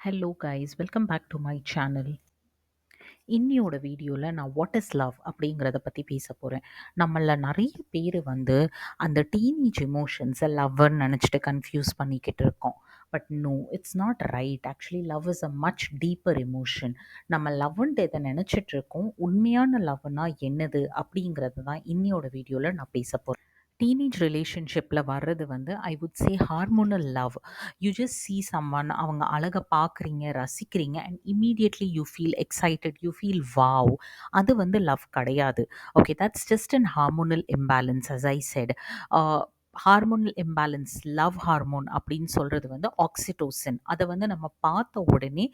Hello guys, welcome back to my channel. இன்னியோட வீடியோவில் நான் வாட் இஸ் லவ் அப்படிங்கிறத பற்றி பேச போகிறேன். நம்மள நிறைய பேர் அந்த டீனேஜ் எமோஷன்ஸை லவ்ன்னு நினச்சிட்டு கன்ஃபியூஸ் பண்ணிக்கிட்டு இருக்கோம். But no, it's not right. Actually love is a much deeper emotion. நம்ம லவ்ன்ட்டு எதை நினச்சிட்டு இருக்கோம், உண்மையான லவ்னா என்னது அப்படிங்கிறது தான் இன்னியோட வீடியோவில் நான் பேச போகிறேன். டீனேஜ் ரிலேஷன்ஷிப்பில் வர்றது I would say hormonal love. You just see someone, அவங்க அழகை பார்க்குறீங்க, ரசிக்கிறீங்க, and immediately you feel excited, you feel wow. அது லவ் கிடையாது. Okay, that's just an hormonal imbalance. As I said, hormonal imbalance, love hormone அப்படின்னு சொல்கிறது oxytocin. அதை நம்ம பார்த்த உடனே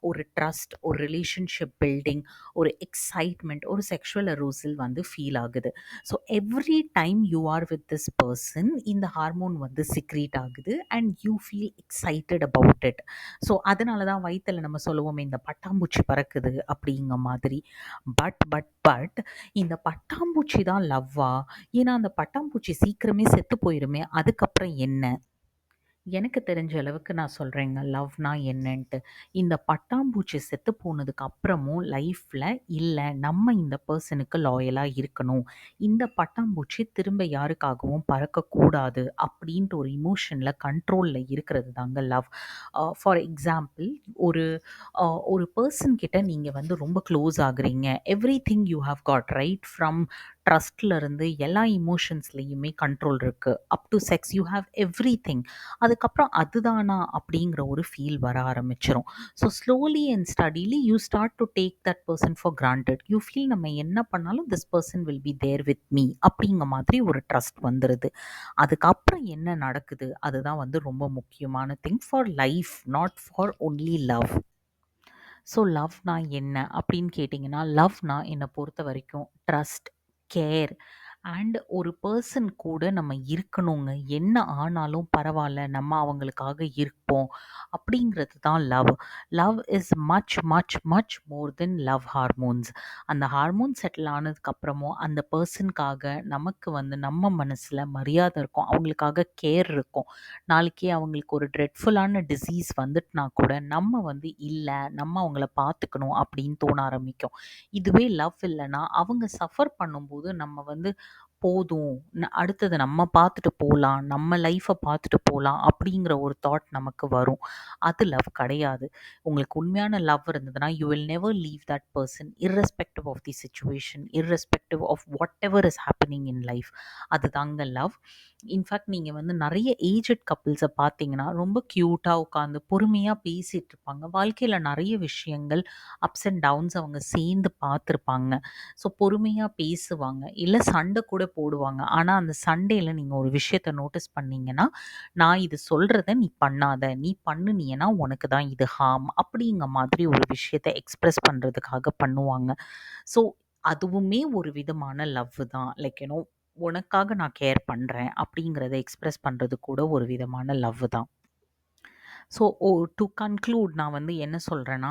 ஒரு ட்ரஸ்ட், ஒரு ரிலேஷன்ஷிப் பில்டிங், ஒரு எக்ஸைட்மெண்ட், ஒரு செக்ஷுவல் அரூசல் ஃபீல் ஆகுது. So every time you are with this person, இந்த ஹார்மோன் சிக்ரீட் ஆகுது and you feel excited about it. So அதனால தான் வயிற்றில் நம்ம சொல்லுவோமே, இந்த பட்டாம்பூச்சி பறக்குது அப்படிங்கிற மாதிரி. பட் இந்த பட்டாம்பூச்சி தான் லவ்வா? ஏன்னா அந்த பட்டாம்பூச்சி சீக்கிரமே செத்து போயிருமே, அதுக்கப்புறம் என்ன? எனக்கு தெரிஞ்ச அளவுக்கு நான் சொல்கிறேங்க லவ்னா என்னன்ட்டு. இந்த பட்டாம்பூச்சி செத்து போனதுக்கு அப்புறமும் லைஃப்பில் இல்லை, நம்ம இந்த பர்சனுக்கு லாயலாக இருக்கணும், இந்த பட்டாம்பூச்சி திரும்ப யாருக்காகவும் பறக்கக்கூடாது அப்படின்ட்டு ஒரு இமோஷனில் கண்ட்ரோலில் இருக்கிறது தாங்க லவ். ஃபார் எக்ஸாம்பிள், ஒரு ஒரு பர்சன் கிட்ட நீங்கள் ரொம்ப க்ளோஸ் ஆகுறீங்க. Everything you have got right, from ட்ரஸ்ட்லேருந்து எல்லா இமோஷன்ஸ்லேயுமே கண்ட்ரோல் இருக்குது. Up to sex you have everything. அதுக்கப்புறம் அதுதானா அப்படிங்கிற ஒரு ஃபீல் வர ஆரம்பிச்சிரும். So slowly and steadily you start to take that person for granted. You feel நம்ம என்ன பண்ணாலும் this person will be there with me அப்படிங்கிற மாதிரி ஒரு ட்ரஸ்ட் வந்துடுது. அதுக்கப்புறம் என்ன நடக்குது, அதுதான் ரொம்ப முக்கியமான thing for life, not for only love. So லவ்னா என்ன அப்படின்னு கேட்டிங்கன்னா, லவ்னா என்னை பொறுத்த வரைக்கும் ட்ரஸ்ட், கேர் அண்ட் ஒரு பர்சன் கூட நம்ம இருக்கணுங்க. என்ன ஆனாலும் பரவாயில்ல, நம்ம அவங்களுக்காக இருப்போம் அப்படிங்கிறது தான் love. Love is much much much more then love hormones. அந்த ஹார்மோன் செட்டில் ஆனதுக்கப்புறமும் அந்த பர்சனுக்காக நமக்கு நம்ம மனசில் மரியாதை இருக்கும், அவங்களுக்காக கேர் இருக்கும். நாளைக்கே அவங்களுக்கு ஒரு ட்ரெட்ஃபுல்லான டிசீஸ் வந்துட்டுனா கூட நம்ம இல்லை, நம்ம அவங்கள பார்த்துக்கணும் அப்படின்னு தோண ஆரம்பிக்கும். இதுவே லவ் இல்லைன்னா அவங்க சஃபர் பண்ணும்போது நம்ம போதும், அடுத்தது நம்ம பார்த்துட்டு போகலாம், நம்ம லைஃப்பை பார்த்துட்டு போகலாம் அப்படிங்கிற ஒரு தாட் நமக்கு வரும். அது லவ் கிடையாது. உங்களுக்கு உண்மையான லவ் இருந்ததுன்னா you will never leave that person, irrespective of the situation, irrespective of whatever is happening in life. அது தாங்க லவ். இன்ஃபேக்ட் நீங்கள் நிறைய ஏஜட் கப்புள்ஸை பார்த்தீங்கன்னா ரொம்ப க்யூட்டாக உட்காந்து பொறுமையாக பேசிகிட்டு இருப்பாங்க. வாழ்க்கையில் நிறைய விஷயங்கள் அப்ஸ் அண்ட் டவுன்ஸ் அவங்க சேர்ந்து பார்த்துருப்பாங்க. ஸோ பொறுமையாக பேசுவாங்க, இல்லை சண்டை கூட போடுவாங்க. ஆனால் அந்த சண்டையில் நீங்கள் ஒரு விஷயத்த நோட்டீஸ் பண்ணீங்கன்னா, நான் இது சொல்கிறத நீ பண்ணாத, நீ பண்ணுனீன்னா உனக்கு தான் இது ஹார்ம் அப்படிங்கிற மாதிரி ஒரு விஷயத்த எக்ஸ்பிரஸ் பண்ணுறதுக்காக பண்ணுவாங்க. ஸோ அதுவுமே ஒரு விதமான லவ் தான். லைக் உனக்காக நான் கேர் பண்ணுறேன் அப்படிங்கிறத எக்ஸ்பிரஸ் பண்ணுறது கூட ஒரு விதமான லவ் தான். ஸோ டு கன்க்ளூட் நான் என்ன சொல்கிறேன்னா,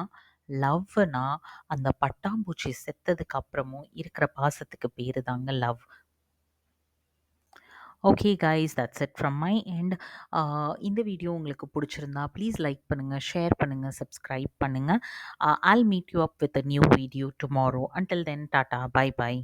லவ்னா அந்த பட்டாம்பூச்சி செத்ததுக்கு அப்புறமும் இருக்கிற பாசத்துக்கு பேரு தாங்க love. Okay guys, that's it from my end. இந்த வீடியோ உங்களுக்கு பிடிச்சிருந்தா ப்ளீஸ் லைக் பண்ணுங்கள், ஷேர் பண்ணுங்கள், சப்ஸ்கிரைப் பண்ணுங்கள். I'll meet you up with a new video tomorrow. Until then, tata, bye bye.